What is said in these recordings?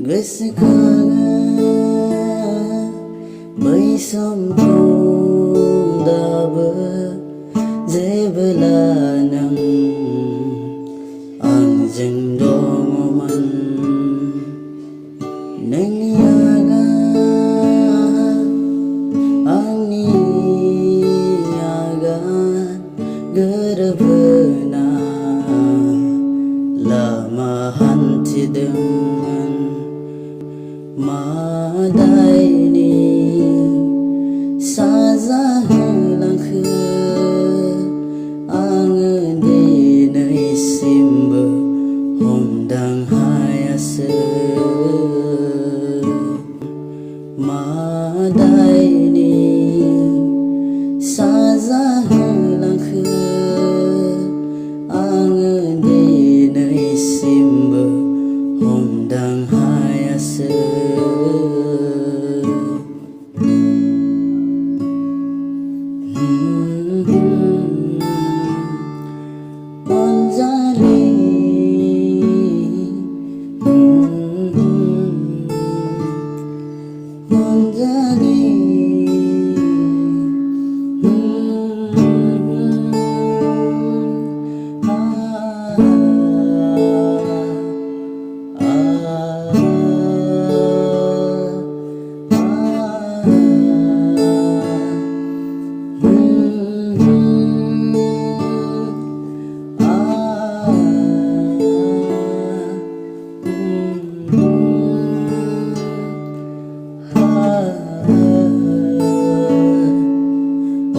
गोसोखाङो बै समखौ दाबो जेब्ला नों आंजों दङमोन नोंनि आगान आंनि आगान गोरोबहोना लामा हान्थिदोंमोन मा दायनि साजा होलांखो आङो दिनैसिमबो हमदां हायासै मा दायनि साजा होलांखो आङो दिनैसिमबो हमदां हायासै अनजालि अनजालि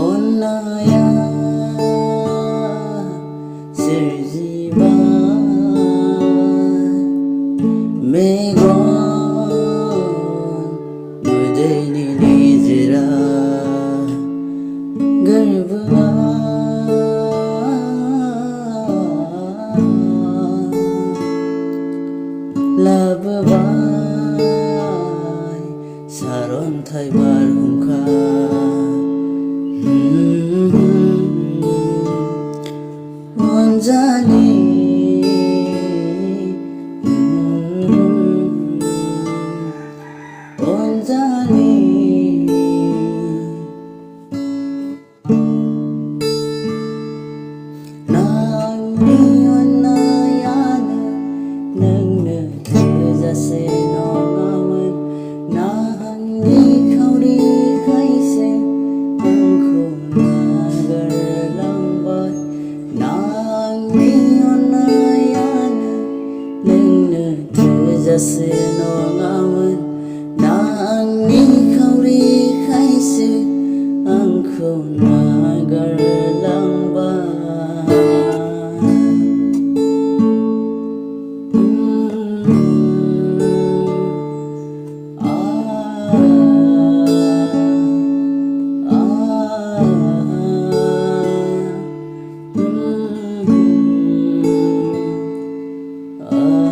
अन्नाया सोरजिबाय मेगन मोदैनि निजोरा गोरबोआव लाबोबाय सारन्थाइ बारहुंखा अनजालि अनजालि आंनि अननायानो नोंनो थोजासे नङामोन आंनि खावरिखायसो आंखौ नागारलांबाय आंनि अननायानो नोंनो थोजासे नङामोन आंनि खावरिखायसो आंखौ नागारलांबाय ah